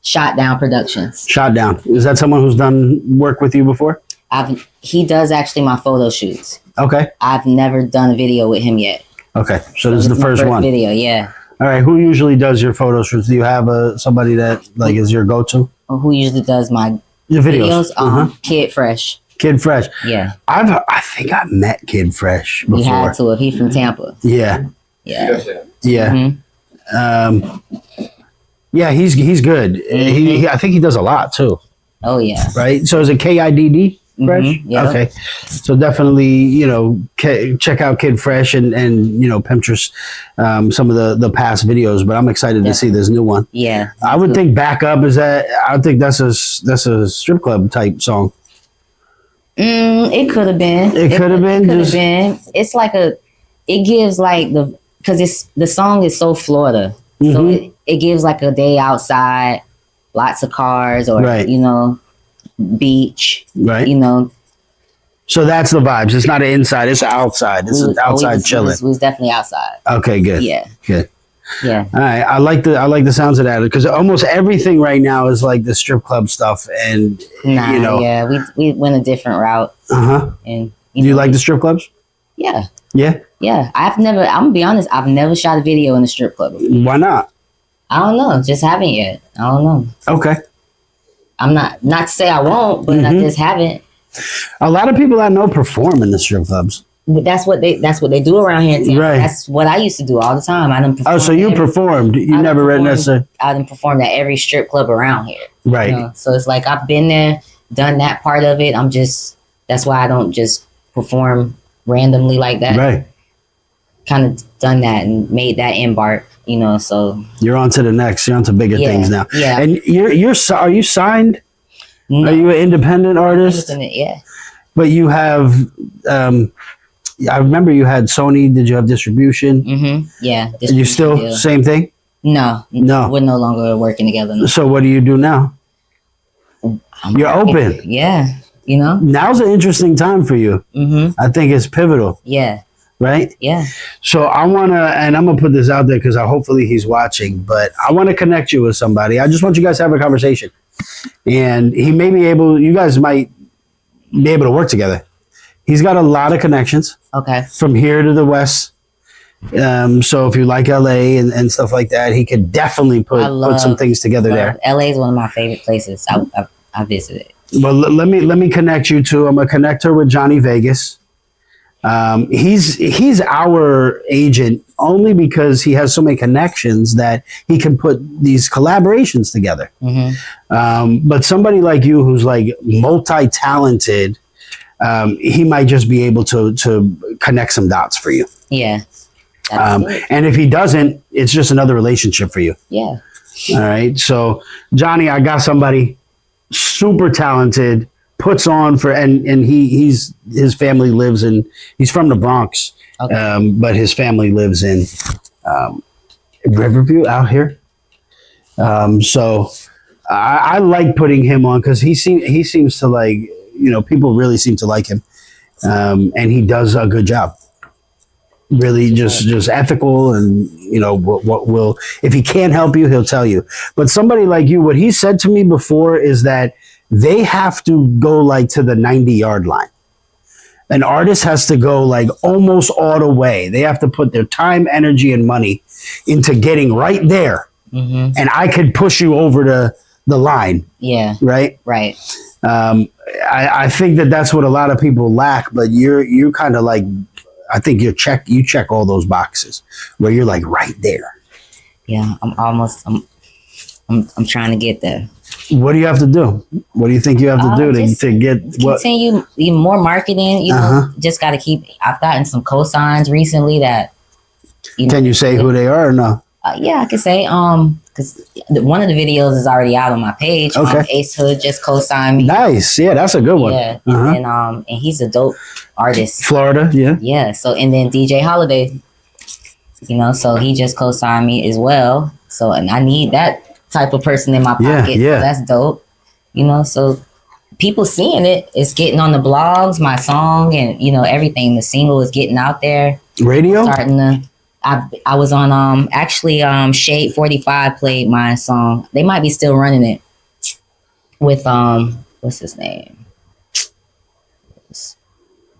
Speaker 2: Shot Down Productions.
Speaker 1: Shot Down. Is that someone who's done work with you before?
Speaker 2: He does actually my photo shoots.
Speaker 1: Okay.
Speaker 2: I've never done a video with him yet.
Speaker 1: Okay. So this is the
Speaker 2: my
Speaker 1: first one.
Speaker 2: video, yeah.
Speaker 1: All right. Who usually does your photo shoots? Do you have somebody that like is your go-to?
Speaker 2: Who usually does my
Speaker 1: Your videos?
Speaker 2: Kid Fresh.
Speaker 1: Kid Fresh.
Speaker 2: Yeah.
Speaker 1: I think I met Kid Fresh before.
Speaker 2: We had to. He's from Tampa.
Speaker 1: Yeah.
Speaker 2: Yeah.
Speaker 1: Yeah.
Speaker 2: Mm-hmm.
Speaker 1: Yeah, he's good.
Speaker 2: Mm-hmm.
Speaker 1: I think he does a lot too.
Speaker 2: Oh yeah.
Speaker 1: Right. So is it KIDD Fresh?
Speaker 2: Mm-hmm. Yeah.
Speaker 1: Okay. So definitely, check out Kid Fresh and Pimptress, some of the past videos. But I'm excited to see this new one.
Speaker 2: Yeah.
Speaker 1: I would think Back Up I think that's a strip club type song.
Speaker 2: It could have been.
Speaker 1: It could have been.
Speaker 2: It's like it gives like because the song is so Florida.
Speaker 1: Mm-hmm.
Speaker 2: So it gives like a day outside, lots of cars or,
Speaker 1: Right.
Speaker 2: Beach,
Speaker 1: Right. So that's the vibes. It's not an inside. It's outside. It's outside chilling.
Speaker 2: We was definitely outside.
Speaker 1: Okay, good.
Speaker 2: Yeah.
Speaker 1: Good.
Speaker 2: Yeah.
Speaker 1: All right. I like the sounds of that because almost everything right now is like the strip club stuff, and
Speaker 2: Yeah. We went a different route. And
Speaker 1: Do you like the strip clubs?
Speaker 2: Yeah.
Speaker 1: Yeah.
Speaker 2: Yeah. I'm gonna be honest, I've never shot a video in a strip club.
Speaker 1: Why not?
Speaker 2: I don't know. Just haven't yet. I don't know.
Speaker 1: Okay.
Speaker 2: I'm not to say I won't, but I just haven't.
Speaker 1: A lot of people I know perform in the strip clubs.
Speaker 2: But that's what they do around here in Tampa.
Speaker 1: Right.
Speaker 2: That's what I used to do all the time. I done performed.
Speaker 1: Oh, so you performed? You never read necessarily.
Speaker 2: I done performed at every strip club around here.
Speaker 1: Right.
Speaker 2: So it's like I've been there, done that part of it. That's why I don't just perform randomly like that.
Speaker 1: Right.
Speaker 2: Kind of done that and made that embark. So
Speaker 1: You're on to the next. You're on to bigger things now.
Speaker 2: Yeah.
Speaker 1: And are you signed?
Speaker 2: No.
Speaker 1: Are you an independent artist?
Speaker 2: Yeah.
Speaker 1: But you have. I remember you had Sony. Did you have distribution?
Speaker 2: Mm-hmm. Yeah.
Speaker 1: And you still
Speaker 2: deal.
Speaker 1: same thing?
Speaker 2: No. We're no longer working together. No.
Speaker 1: So what do you do now? You're open.
Speaker 2: Yeah.
Speaker 1: Now's an interesting time for you.
Speaker 2: Mm-hmm.
Speaker 1: I think it's pivotal.
Speaker 2: Yeah.
Speaker 1: Right?
Speaker 2: Yeah.
Speaker 1: So I'm going to put this out there because hopefully he's watching, but I want to connect you with somebody. I just want you guys to have a conversation. And you guys might be able to work together. He's got a lot of connections.
Speaker 2: Okay. From
Speaker 1: here to the West. So if you like LA and stuff like that, he could definitely put some things together there.
Speaker 2: LA is one of my favorite places I visited.
Speaker 1: Well, let me connect you to. I'm gonna connect her with Johnny Vegas. He's our agent only because he has so many connections that he can put these collaborations together.
Speaker 2: Mm-hmm.
Speaker 1: But somebody like you who's like multi-talented, he might just be able to connect some dots for you.
Speaker 2: Yeah.
Speaker 1: And if he doesn't, it's just another relationship for you.
Speaker 2: Yeah.
Speaker 1: All right. So Johnny, I got somebody super talented, puts on for, and his family lives he's from the Bronx, okay. But his family lives in Riverview out here. So I like putting him on because he seems to like, people really seem to like him. And he does a good job. Really just ethical and, what will, if he can't help you, he'll tell you. But somebody like you, what he said to me before is that they have to go like to the 90-yard line. An artist has to go like almost all the way. They have to put their time, energy, and money into getting right there. Mm-hmm. And I could push you over the line. Yeah. Right?
Speaker 2: Right.
Speaker 1: I think that what a lot of people lack, but you're kind of like, I think you check all those boxes where you're like right there.
Speaker 2: Yeah, I'm trying to get there.
Speaker 1: What do you have to do? What do you think you have to do to get what?
Speaker 2: Continue even more marketing. Just got to keep. I've gotten some cosigns recently that.
Speaker 1: Can you say who they are or no?
Speaker 2: Yeah, I can say. because one of the videos is already out on my page.
Speaker 1: Okay.
Speaker 2: Ace Hood just co-signed me.
Speaker 1: Nice. Yeah, that's a good one.
Speaker 2: Yeah,
Speaker 1: Uh-huh.
Speaker 2: and he's a dope artist.
Speaker 1: Florida, yeah.
Speaker 2: Yeah. So and then DJ Holiday, so he just co-signed me as well. So and I need that type of person in my pocket.
Speaker 1: Yeah.
Speaker 2: So that's dope. So people seeing it's getting on the blogs, my song, and everything. The single is getting out there.
Speaker 1: Radio?
Speaker 2: Starting to. I was on actually Shade 45 played my song. They might be still running it with what's his name?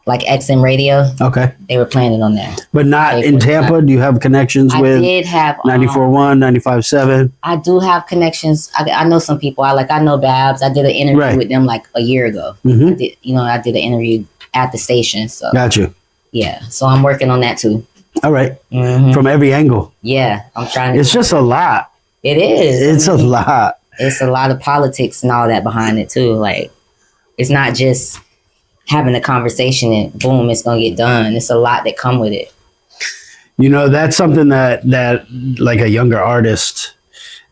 Speaker 2: Like XM Radio.
Speaker 1: Okay.
Speaker 2: They were playing it on there.
Speaker 1: But not
Speaker 2: Shade
Speaker 1: in
Speaker 2: 45.
Speaker 1: Tampa? Do you have connections
Speaker 2: I
Speaker 1: with
Speaker 2: did have
Speaker 1: 94.1, 95.7?
Speaker 2: I do have connections. I know some people. I know Babs. I did an interview
Speaker 1: Right.
Speaker 2: with them like a year ago.
Speaker 1: Mhm.
Speaker 2: I did an interview at the station. So
Speaker 1: Got you.
Speaker 2: yeah. So I'm working on that too.
Speaker 1: All right.
Speaker 2: Mhm.
Speaker 1: From every angle.
Speaker 2: Yeah, I'm trying to.
Speaker 1: It's just a lot.
Speaker 2: It is.
Speaker 1: It's a lot.
Speaker 2: It's a lot of politics and all that behind it too. Like, it's not just having a conversation and boom, it's gonna get done. It's a lot that come with it.
Speaker 1: That's something that like a younger artist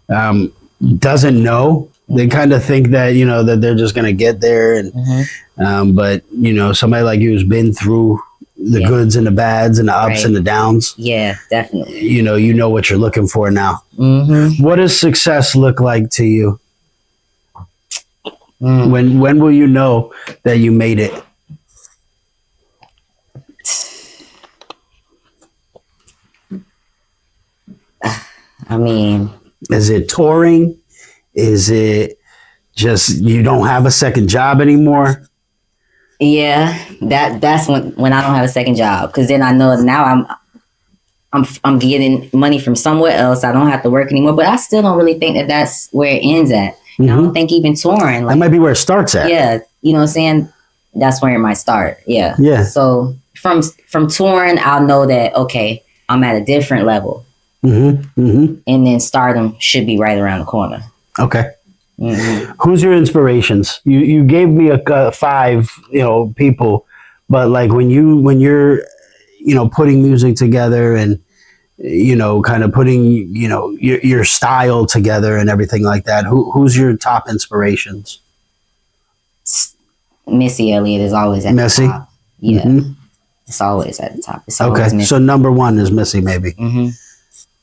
Speaker 1: doesn't know. They kind of think that, that they're just going to get there. And, but, somebody like you who's been through the goods and the bads and the ups
Speaker 2: Right.
Speaker 1: and the downs.
Speaker 2: Yeah, definitely.
Speaker 1: You know what you're looking for now.
Speaker 2: Mm-hmm.
Speaker 1: What does success look like to you?
Speaker 2: Mm.
Speaker 1: When will you know that you made it?
Speaker 2: I mean,
Speaker 1: Is it touring? Is it just you don't have a second job anymore?
Speaker 2: yeah, that's when I don't have a second job, because then I know now I'm getting money from somewhere else. I don't have to work anymore, but I still don't really think that that's where it ends at. I don't think even touring.
Speaker 1: That might be where it starts at.
Speaker 2: Yeah, you know what I'm saying? That's where it might start. Yeah.
Speaker 1: Yeah.
Speaker 2: So from touring, I'll know that, okay, I'm at a different level.
Speaker 1: Mm-hmm. Mm-hmm.
Speaker 2: And then stardom should be right around the corner.
Speaker 1: Okay.
Speaker 2: Mm-hmm.
Speaker 1: Who's your inspirations? You gave me a 5, people, but like when you're, putting music together and, kind of putting, your style together and everything like that. Who's your top inspirations?
Speaker 2: Missy Elliott is always at
Speaker 1: Missy?
Speaker 2: the top. Yeah.
Speaker 1: Mhm.
Speaker 2: It's always at the top. It's always
Speaker 1: Okay.
Speaker 2: Missy.
Speaker 1: So number 1 is Missy, maybe.
Speaker 2: Mm-hmm.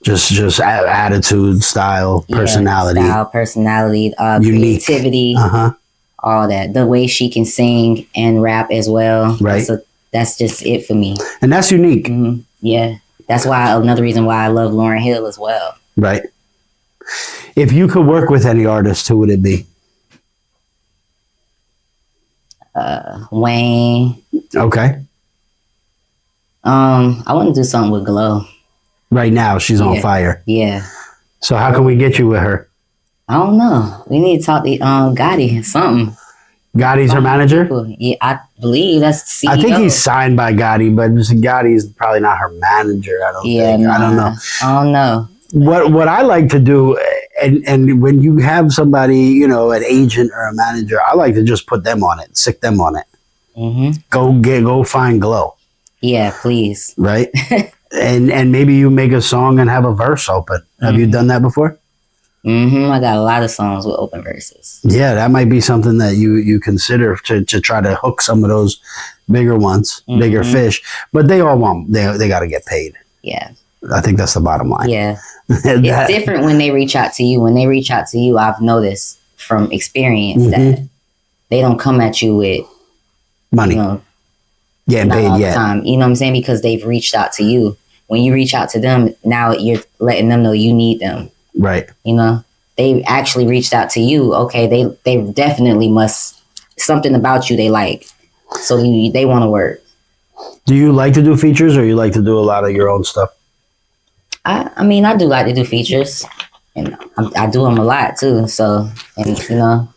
Speaker 1: Just attitude, style, personality.
Speaker 2: Yeah, style, personality,
Speaker 1: Unique.
Speaker 2: creativity,
Speaker 1: Uh-huh.
Speaker 2: all that. The way she can sing and rap as well.
Speaker 1: Right.
Speaker 2: That's just it for me.
Speaker 1: And that's unique.
Speaker 2: Mm-hmm. Yeah. That's why another reason why I love Lauryn Hill as well.
Speaker 1: Right. If you could work with any artist, who would it be?
Speaker 2: Wayne.
Speaker 1: Okay.
Speaker 2: I want to do something with Glow.
Speaker 1: Right now, she's on
Speaker 2: Yeah.
Speaker 1: fire.
Speaker 2: Yeah.
Speaker 1: So how can we get you with her?
Speaker 2: I don't know. We need to talk to Gotti. Something.
Speaker 1: Gotti's her manager?
Speaker 2: Yeah, I believe that's CEO.
Speaker 1: I think he's signed by Gotti, but Gotti's probably not her manager. I don't think. I don't know.
Speaker 2: I don't know.
Speaker 1: What I like to do, and when you have somebody, an agent or a manager, I like to just put them on it, stick them on it.
Speaker 2: Mm-hmm.
Speaker 1: Go find Glow,
Speaker 2: Yeah, please.
Speaker 1: right? and maybe you make a song and have a verse open. Have you done that before?
Speaker 2: Mm-hmm. I got a lot of songs with open verses.
Speaker 1: Yeah, that might be something that you consider to try to hook some of those bigger ones, bigger fish. But they all want they got to get paid.
Speaker 2: Yeah.
Speaker 1: I think that's the bottom line.
Speaker 2: Yeah. It's different when they reach out to you. When they reach out to you, I've noticed from experience that they don't come at you with
Speaker 1: Money getting
Speaker 2: not
Speaker 1: paid
Speaker 2: all the
Speaker 1: yet.
Speaker 2: time. You know what I'm saying? Because they've reached out to you. When you reach out to them, now you're letting them know you need them.
Speaker 1: Right.
Speaker 2: They actually reached out to you. Okay, they definitely must something about you they like, so they want to work.
Speaker 1: Do you like to do features, or you like to do a lot of your own stuff?
Speaker 2: I mean, I do like to do features, and I do them a lot too. So, and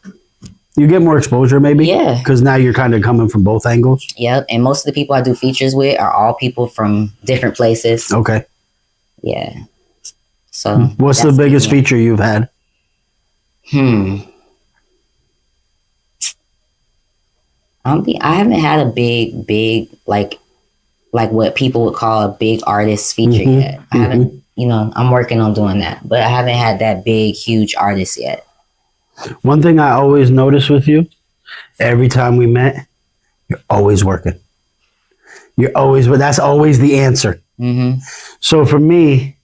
Speaker 1: You get more exposure, maybe.
Speaker 2: Yeah.
Speaker 1: Because now you're kind of coming from both angles.
Speaker 2: yep. And most of the people I do features with are all people from different places.
Speaker 1: Okay.
Speaker 2: Yeah. So,
Speaker 1: What's the
Speaker 2: that's
Speaker 1: biggest
Speaker 2: it.
Speaker 1: feature you've had?
Speaker 2: I haven't had a big like what people would call a big artist feature yet. I haven't, I'm working on doing that, but I haven't had that big, huge artist yet.
Speaker 1: One thing I always notice with you, every time we met, you're always working. But that's always the answer.
Speaker 2: Mm-hmm.
Speaker 1: So for me,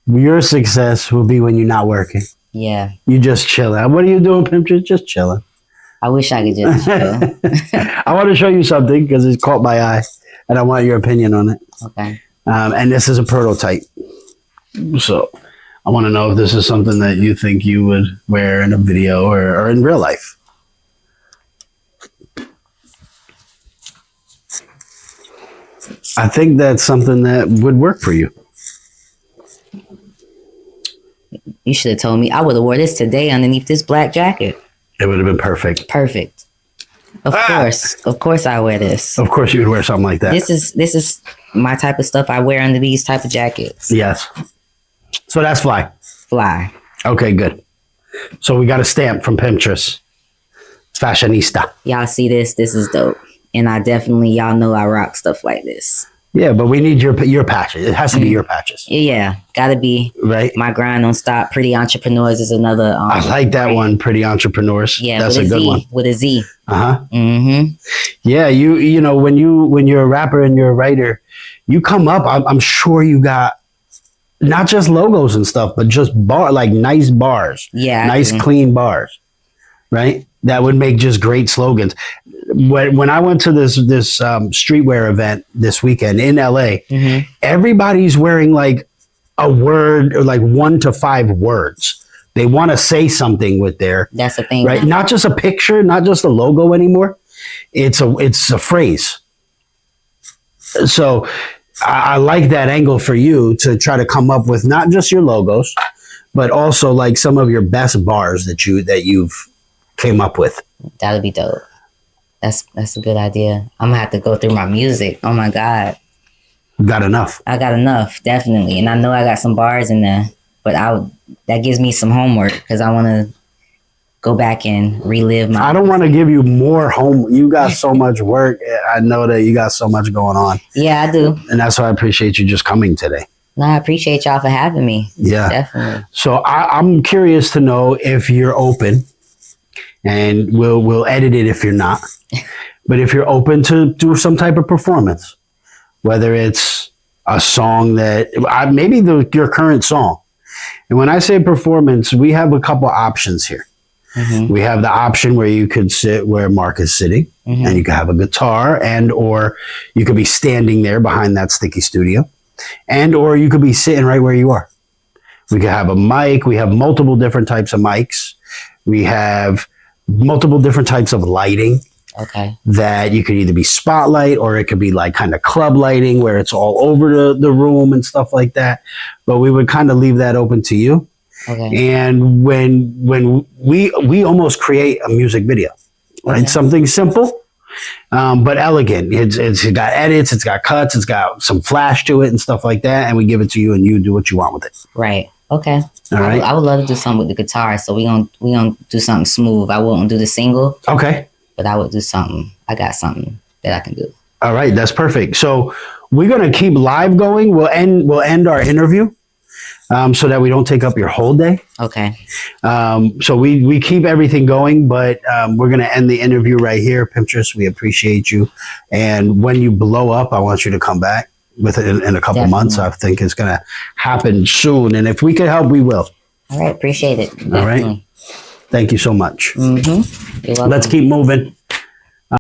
Speaker 1: your success will be when you're not working.
Speaker 2: Yeah.
Speaker 1: You just chilling. What are you doing, Pimptress? Just chilling.
Speaker 2: I wish I could just chill.
Speaker 1: I want to show you something because it's caught my eye, and I want your opinion on it.
Speaker 2: Okay.
Speaker 1: And this is a prototype. So I want to know if this is something that you think you would wear in a video or in real life. I think that's something that would work for you.
Speaker 2: You should have told me. I would have wore this today underneath this black jacket.
Speaker 1: It would have been perfect.
Speaker 2: Perfect. Of course I wear this.
Speaker 1: Of course you would wear something like that.
Speaker 2: This is my type of stuff I wear under these type of jackets.
Speaker 1: Yes. So that's fly.
Speaker 2: Fly.
Speaker 1: Okay, good. So we got a stamp from Pimptress. Fashionista.
Speaker 2: Y'all see this? This is dope. And y'all know I rock stuff like this.
Speaker 1: Yeah, but we need your patches. It has to be your patches.
Speaker 2: Yeah, gotta be.
Speaker 1: Right.
Speaker 2: My grind don't stop. Pretty Entrepreneurs is another.
Speaker 1: I like that one. Pretty Entrepreneurs.
Speaker 2: Yeah,
Speaker 1: that's
Speaker 2: with
Speaker 1: a good
Speaker 2: Z,
Speaker 1: one.
Speaker 2: with a Z.
Speaker 1: Uh-huh.
Speaker 2: Mm-hmm.
Speaker 1: Yeah, you know when you're a rapper and you're a writer, you come up. I'm sure you got not just logos and stuff, but just nice bars.
Speaker 2: Yeah,
Speaker 1: nice clean bars. Right. That would make just great slogans. When I went to this streetwear event this weekend in LA, everybody's wearing like a word or like 1 to 5 words. They want to say something with
Speaker 2: That's the thing,
Speaker 1: right? Not just a picture, not just a logo anymore. It's a phrase. So I like that angle for you to try to come up with not just your logos, but also like some of your best bars that you've came up with.
Speaker 2: That'd be dope. That's a good idea. I'm gonna have to go through my music. Oh my God.
Speaker 1: Got enough.
Speaker 2: I got enough, definitely. And I know I got some bars in there, but that gives me some homework because I want to go back and relive
Speaker 1: I don't want to give you more home. You got so much work. I know that you got so much going on.
Speaker 2: Yeah, I do.
Speaker 1: And that's why I appreciate you just coming today.
Speaker 2: No, I appreciate y'all for having me.
Speaker 1: Yeah.
Speaker 2: Definitely.
Speaker 1: So I'm curious to know if you're open, and we'll edit it if you're not. But if you're open to do some type of performance, whether it's a song that maybe your current song. And when I say performance, we have a couple options here. Mm-hmm. We have the option where you could sit where Mark is sitting, and you could have a guitar, or you could be standing there behind that Sticky Studio, or you could be sitting right where you are. We could have a mic. We have multiple different types of mics. We have multiple different types of lighting.
Speaker 2: Okay. That
Speaker 1: you could either be spotlight or it could be like kind of club lighting where it's all over the room and stuff like that. But we would kind of leave that open to you. Okay. And when we almost create a music video, right? Okay. Something simple, but elegant. It's got edits, it's got cuts, it's got some flash to it and stuff like that. And we give it to you and you do what you want with it.
Speaker 2: Right. Okay.
Speaker 1: All right.
Speaker 2: I would love to do something with the guitar. So we gonna do something smooth. I won't do the single.
Speaker 1: Okay.
Speaker 2: But I would do something. I got something that I can do.
Speaker 1: All right, that's perfect. So we're gonna keep live going. We'll end our interview, so that we don't take up your whole day.
Speaker 2: Okay.
Speaker 1: So we keep everything going, but we're gonna end the interview right here. Pimptress, we appreciate you. And when you blow up, I want you to come back with it in a couple months. I think it's gonna happen soon. And if we can help, we will.
Speaker 2: All right, appreciate it. Definitely.
Speaker 1: All right. Thank you so much.
Speaker 2: Mm-hmm. You're welcome.
Speaker 1: Let's keep moving.